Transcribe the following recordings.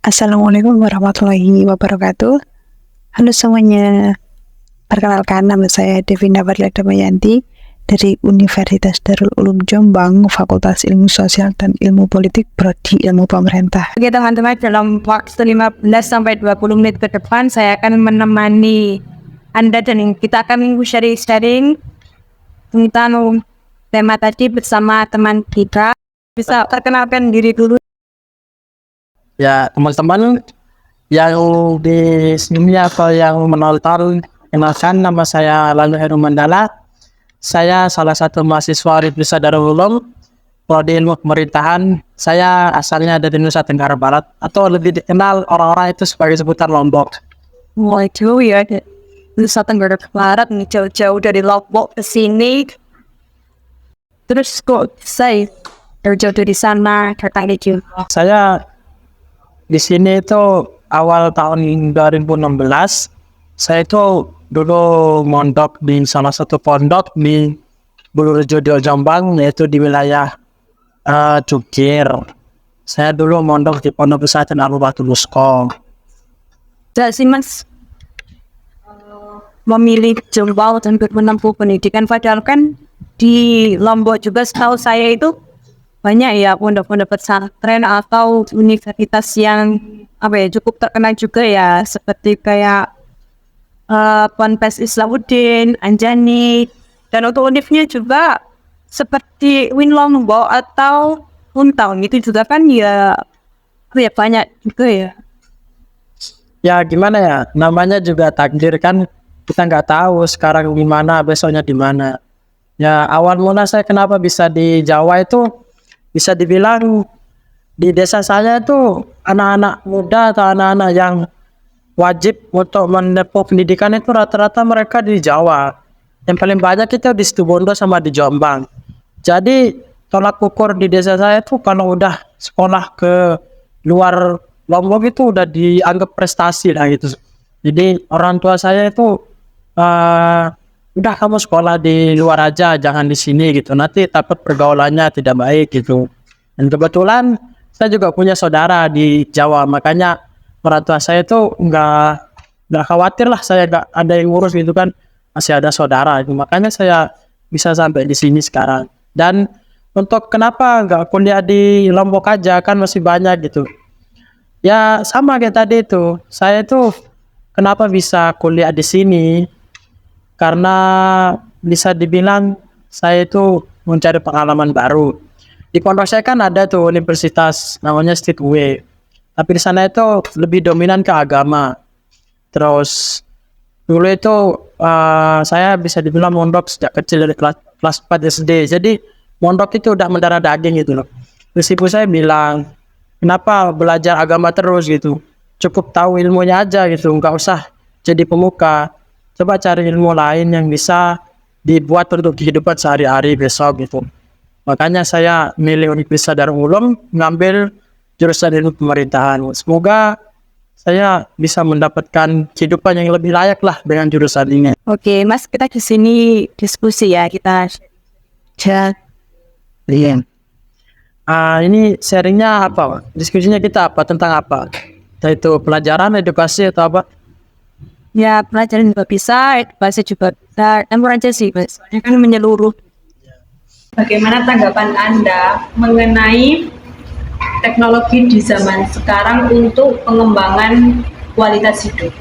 Assalamualaikum warahmatullahi wabarakatuh. Halo semuanya, perkenalkan nama saya Devina Varlia Damayanti dari Universitas Darul Ulum Jombang, Fakultas Ilmu Sosial dan Ilmu Politik, Prodi Ilmu Pemerintah. Oke teman-teman, dalam waktu 15-20 menit ke depan saya akan menemani Anda dan kita akan sharing tentang tema tadi bersama teman kita. Bisa perkenalkan diri dulu. Ya, teman-teman yang di sini atau yang menonton, kenalkan nama saya Lalu Heru Mandala. Saya salah satu mahasiswa Universitas Darul Ulum, Prodi Ilmu Pemerintahan. Saya asalnya dari Nusa Tenggara Barat, atau lebih dikenal orang-orang itu sebagai sebutan Lombok. Wah, jauh ya, Nusa Tenggara Barat nih, jauh-jauh dari Lombok ke sini. Terus kok saya jauh dari sana tertarik juga. Saya di sini itu awal tahun 2016, saya itu dulu mondok di salah satu pondok di Bulurejo Jombang, yaitu di wilayah Cukir. Saya dulu mondok di Pondok Pesantren Al-Batul Usko. Jadi sih Mas memilih Jombang dan menempuh pendidikan, padahal kan di Lombok juga setahu saya itu banyak ya pondok-pondok pesantren atau universitas yang cukup terkenal juga ya, seperti kayak Ponpes Islamuddin, Anjani, dan untuk univnya juga seperti Win Lombok atau Untown itu juga kan ya banyak juga ya. Ya gimana ya, namanya juga takdir kan, kita nggak tahu sekarang di mana, besoknya di mana. Ya awal mula saya kenapa bisa di Jawa itu, bisa dibilang di desa saya itu anak-anak muda atau anak-anak yang wajib untuk menempuh pendidikan itu rata-rata mereka di Jawa. Yang paling banyak itu di Situbondo sama di Jombang. Jadi tolak ukur di desa saya itu kalau udah sekolah ke luar Lombok itu udah dianggap prestasi lah gitu. Jadi orang tua saya itu udah kamu sekolah di luar aja, jangan di sini gitu. Nanti takut pergaulannya tidak baik gitu. Dan kebetulan saya juga punya saudara di Jawa, makanya orang tua saya itu nggak khawatir lah saya nggak ada yang ngurus gitu kan, masih ada saudara. Makanya saya bisa sampai di sini sekarang. Dan untuk kenapa nggak kuliah di Lombok aja, kan masih banyak gitu. Ya sama kayak tadi itu, saya itu kenapa bisa kuliah di sini? Karena bisa dibilang saya itu mencari pengalaman baru. Di pondok saya kan ada tuh universitas namanya Stikwe. Tapi di sana itu lebih dominan ke agama. Terus dulu itu saya bisa dibilang mondok sejak kecil dari kelas 4 SD. Jadi mondok itu udah mendarah daging gitu loh. Terus ibu saya bilang, kenapa belajar agama terus gitu? Cukup tahu ilmunya aja gitu, nggak usah jadi pemuka. Coba cari ilmu lain yang bisa dibuat untuk kehidupan sehari-hari besok gitu. Makanya saya milih Universitas Darul Ulum, ngambil jurusan ilmu pemerintahan. Semoga saya bisa mendapatkan kehidupan yang lebih layak lah dengan jurusan ini. Oke, Mas, kita di sini diskusi ya, kita Iya. Ini sharingnya apa? Diskusinya kita apa? Tentang apa? Entah itu pelajaran, edukasi atau apa? ya pelajaran juga bisa, edukasi juga bisa, campur aja sih, Mas. Soalnya kan menyeluruh. Bagaimana tanggapan Anda mengenai teknologi di zaman sekarang untuk pengembangan kualitas hidup?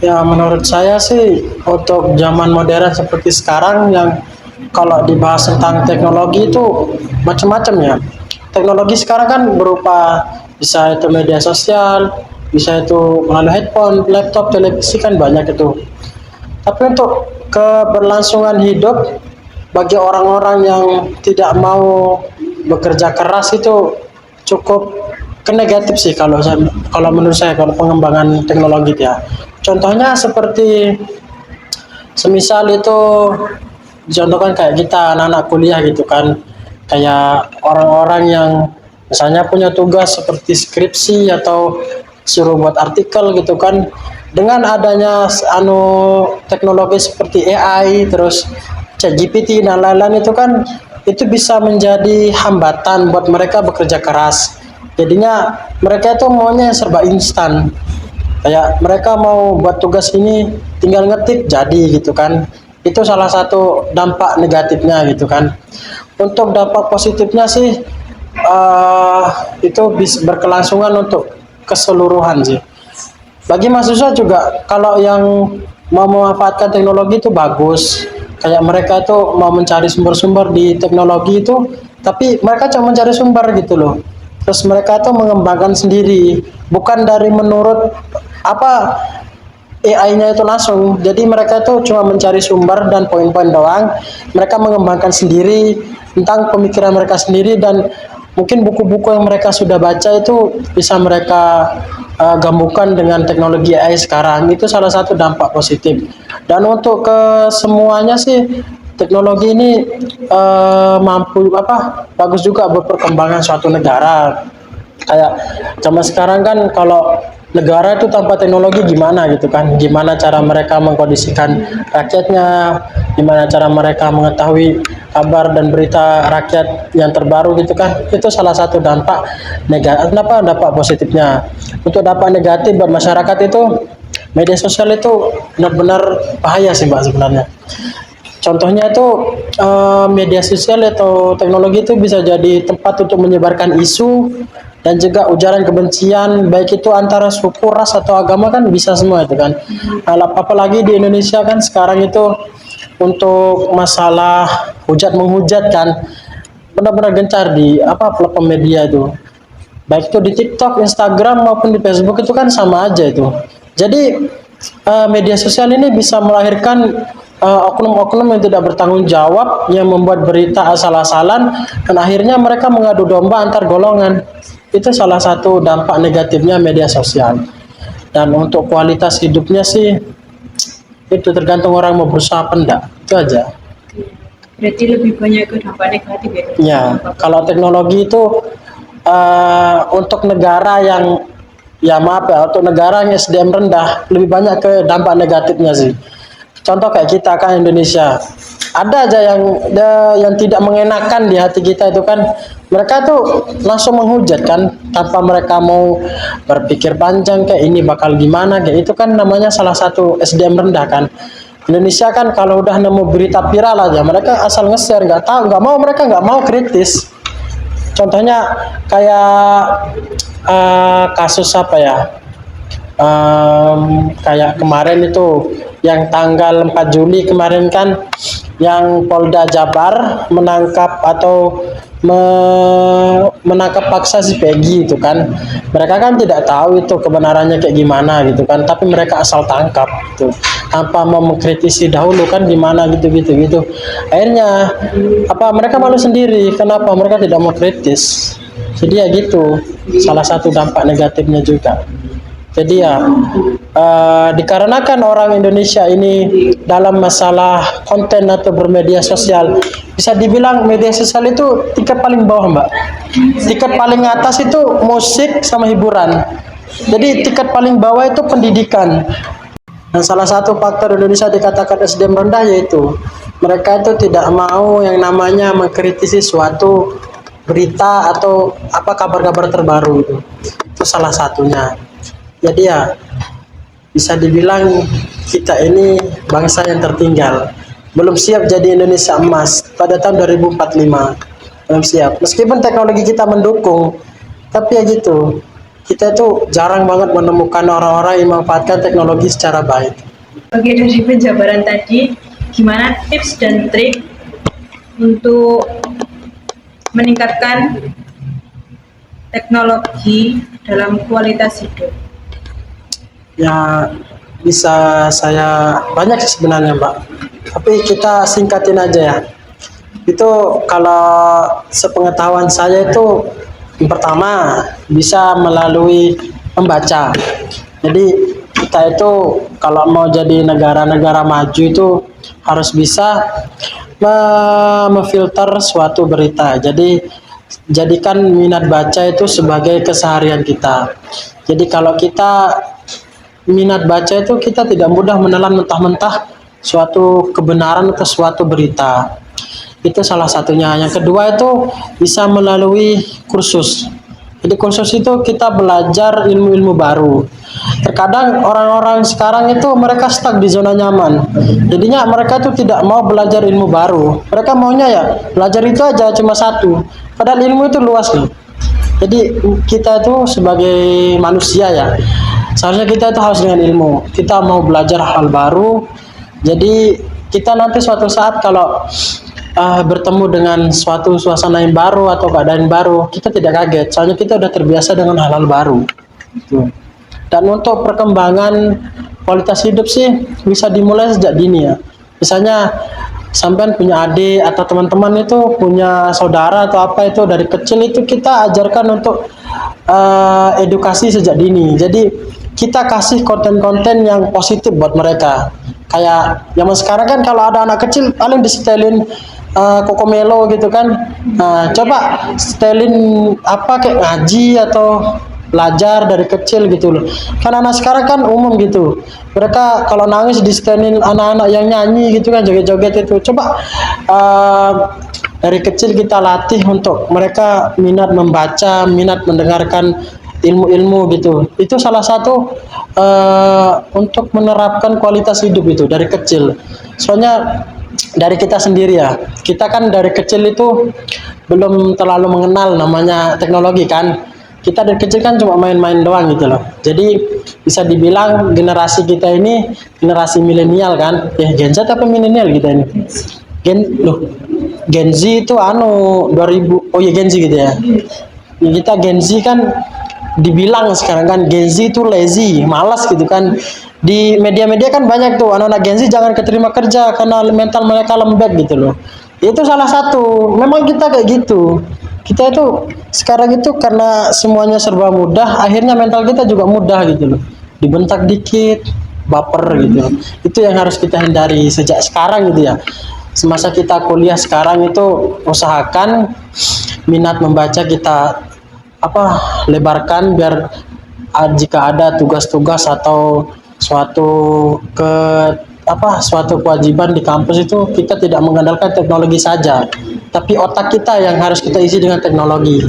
Ya menurut saya sih untuk zaman modern seperti sekarang, yang kalau dibahas tentang teknologi itu macam-macam ya. Teknologi sekarang kan berupa bisa itu media sosial, bisa itu melalui handphone, laptop, televisi, kan banyak itu. Tapi untuk keberlangsungan hidup bagi orang-orang yang tidak mau bekerja keras itu cukup negatif sih kalau menurut saya, kalau pengembangan teknologi ya. Contohnya seperti semisal itu dicontohkan kayak kita anak-anak kuliah gitu kan, kayak orang-orang yang misalnya punya tugas seperti skripsi atau suruh buat artikel gitu kan, dengan adanya teknologi seperti AI, terus ChatGPT dan lain-lain itu kan, itu bisa menjadi hambatan buat mereka bekerja keras. Jadinya mereka itu maunya yang serba instan. Kayak mereka mau buat tugas ini tinggal ngetik jadi gitu kan. Itu salah satu dampak negatifnya gitu kan. Untuk dampak positifnya sih itu bisa berkelangsungan untuk keseluruhan sih. Bagi mahasiswa juga kalau yang mau memanfaatkan teknologi itu bagus. Kayak mereka itu mau mencari sumber-sumber di teknologi itu, tapi mereka cuma mencari sumber gitu loh. Terus mereka itu mengembangkan sendiri, bukan dari menurut apa AI-nya itu langsung. Jadi mereka itu cuma mencari sumber dan poin-poin doang. Mereka mengembangkan sendiri tentang pemikiran mereka sendiri, dan mungkin buku-buku yang mereka sudah baca itu bisa mereka gabungkan dengan teknologi AI sekarang. Itu salah satu dampak positif. Dan untuk ke semuanya sih teknologi ini mampu bagus juga buat perkembangan suatu negara. Kayak zaman sekarang kan kalau negara itu tanpa teknologi gimana gitu kan, gimana cara mereka mengkondisikan rakyatnya, gimana cara mereka mengetahui kabar dan berita rakyat yang terbaru gitu kan. Itu salah satu dampak negatif. Dampak positifnya. Untuk dampak negatif buat masyarakat itu, media sosial itu benar-benar bahaya sih Mbak sebenarnya. Contohnya itu media sosial atau teknologi itu bisa jadi tempat untuk menyebarkan isu dan juga ujaran kebencian, baik itu antara suku, ras atau agama, kan bisa semua itu kan. Apalagi di Indonesia kan sekarang itu untuk masalah hujat menghujat kan benar-benar gencar di platform media itu. Baik itu di TikTok, Instagram maupun di Facebook itu kan sama aja itu. Jadi media sosial ini bisa melahirkan oknum-oknum yang tidak bertanggung jawab, yang membuat berita asal-asalan, dan akhirnya mereka mengadu domba antar golongan. Itu salah satu dampak negatifnya media sosial. Dan untuk kualitas hidupnya sih itu tergantung orang mau berusaha apa enggak. Itu aja. Berarti lebih banyak ke dampak negatif ya? Ya, kalau teknologi itu untuk negara yang untuk negara yang SDM rendah lebih banyak ke dampak negatifnya sih. Contoh kayak kita kan Indonesia, ada aja yang tidak mengenakan di hati kita itu kan, mereka tuh langsung menghujat kan tanpa mereka mau berpikir panjang kayak ini bakal gimana, kayak itu kan namanya salah satu SDM rendah kan. Indonesia kan kalau udah nemu berita viral aja mereka asal nge-share, mereka nggak mau kritis. Contohnya kayak kasus kayak kemarin itu yang tanggal 4 Juli kemarin kan, yang Polda Jabar menangkap menangkap paksa si Peggy itu kan. Mereka kan tidak tahu itu kebenarannya kayak gimana gitu kan, tapi mereka asal tangkap gitu tanpa mau mengkritisi dahulu kan gimana gitu. Akhirnya mereka malu sendiri, kenapa mereka tidak mau kritis. Jadi ya gitu, salah satu dampak negatifnya juga. Jadi ya dikarenakan orang Indonesia ini dalam masalah konten atau bermedia sosial, bisa dibilang media sosial itu tingkat paling bawah Mbak. Tingkat paling atas itu musik sama hiburan. Jadi tingkat paling bawah itu pendidikan. Dan salah satu faktor Indonesia dikatakan SDM rendah yaitu mereka itu tidak mau yang namanya mengkritisi suatu berita atau kabar-kabar terbaru itu. Itu salah satunya. Jadi ya bisa dibilang kita ini bangsa yang tertinggal, belum siap jadi Indonesia emas pada tahun 2045. Belum siap. Meskipun teknologi kita mendukung, tapi ya gitu, kita itu jarang banget menemukan orang-orang yang memanfaatkan teknologi secara baik. Oke, dari penjabaran tadi, gimana tips dan trik untuk meningkatkan teknologi dalam kualitas hidup? Ya bisa saya banyak sih sebenarnya Mbak, tapi kita singkatin aja ya. Itu kalau sepengetahuan saya itu yang pertama bisa melalui membaca. Jadi kita itu kalau mau jadi negara-negara maju itu harus bisa memfilter suatu berita. Jadi jadikan minat baca itu sebagai keseharian kita. Jadi kalau kita minat baca itu kita tidak mudah menelan mentah-mentah suatu kebenaran atau suatu berita. Itu salah satunya. Yang kedua itu bisa melalui kursus. Jadi kursus itu kita belajar ilmu-ilmu baru. Terkadang orang-orang sekarang itu mereka stuck di zona nyaman. Jadinya mereka itu tidak mau belajar ilmu baru. Mereka maunya ya belajar itu aja cuma satu. Padahal ilmu itu luas loh. Jadi kita itu sebagai manusia ya, seharusnya kita itu harus dengan ilmu. Kita mau belajar hal baru. Jadi kita nanti suatu saat kalau bertemu dengan suatu suasana yang baru atau keadaan baru, kita tidak kaget. Soalnya kita udah terbiasa dengan hal-hal baru. Gitu. Dan untuk perkembangan kualitas hidup sih bisa dimulai sejak dini ya. Misalnya sampean punya adik atau teman-teman itu punya saudara atau apa itu dari kecil itu kita ajarkan untuk edukasi sejak dini. Jadi kita kasih konten-konten yang positif buat mereka. Kayak zaman sekarang kan kalau ada anak kecil paling disetelin Kokomelo gitu kan. Nah, coba setelin apa kayak ngaji atau belajar dari kecil gitu loh. Kan anak sekarang kan umum gitu. Mereka kalau nangis disetelin anak-anak yang nyanyi gitu kan, joget-joget itu. Coba dari kecil kita latih untuk mereka minat membaca, minat mendengarkan ilmu-ilmu gitu. Itu salah satu untuk menerapkan kualitas hidup itu dari kecil. Soalnya dari kita sendiri ya, kita kan dari kecil itu belum terlalu mengenal namanya teknologi kan. Kita dari kecil kan cuma main-main doang gitu loh. Jadi bisa dibilang generasi kita ini generasi milenial kan. Gen Z apa milenial kita ini? Gen Z itu 2000, oh ya Gen Z gitu ya. Kita Gen Z kan dibilang sekarang kan Gen Z itu lazy, malas gitu kan. Di media-media kan banyak tuh anak-anak Gen Z jangan keterima kerja karena mental mereka lembek gitu loh. Itu salah satu. Memang kita kayak gitu. Kita itu sekarang itu karena semuanya serba mudah, akhirnya mental kita juga mudah gitu loh. Dibentak dikit, baper gitu. Itu yang harus kita hindari sejak sekarang gitu ya. Semasa kita kuliah sekarang itu usahakan minat membaca kita lebarkan biar jika ada tugas-tugas atau suatu kewajiban di kampus itu kita tidak mengandalkan teknologi saja, tapi otak kita yang harus kita isi dengan teknologi.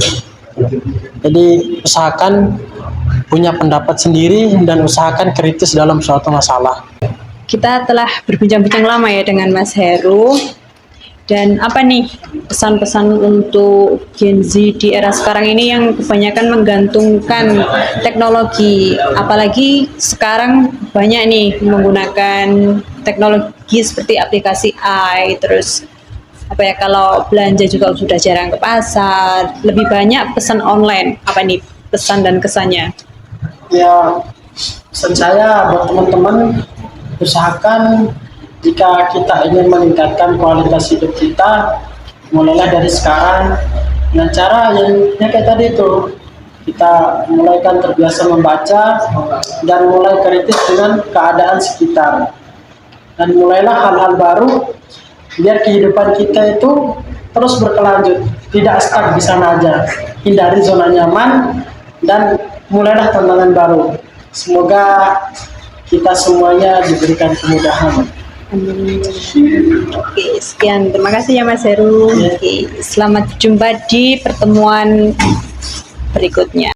Jadi usahakan punya pendapat sendiri dan usahakan kritis dalam suatu masalah. Kita telah berbincang-bincang lama ya dengan Mas Heru. Dan apa nih pesan-pesan untuk Gen Z di era sekarang ini yang kebanyakan menggantungkan teknologi, apalagi sekarang banyak nih menggunakan teknologi seperti aplikasi AI, terus kalau belanja juga sudah jarang ke pasar, lebih banyak pesan online. Apa nih pesan dan kesannya? Ya, pesan saya buat teman-teman, usahakan jika kita ingin meningkatkan kualitas hidup kita, mulailah dari sekarang dengan cara yang kayak tadi itu. Kita mulaikan terbiasa membaca dan mulai kritis dengan keadaan sekitar. Dan mulailah hal-hal baru biar kehidupan kita itu terus berkelanjut, tidak stuck di sana aja. Hindari zona nyaman dan mulailah tantangan baru. Semoga kita semuanya diberikan kemudahan. Oke, sekian. Terima kasih ya Mas Heru. Oke, selamat jumpa di pertemuan berikutnya.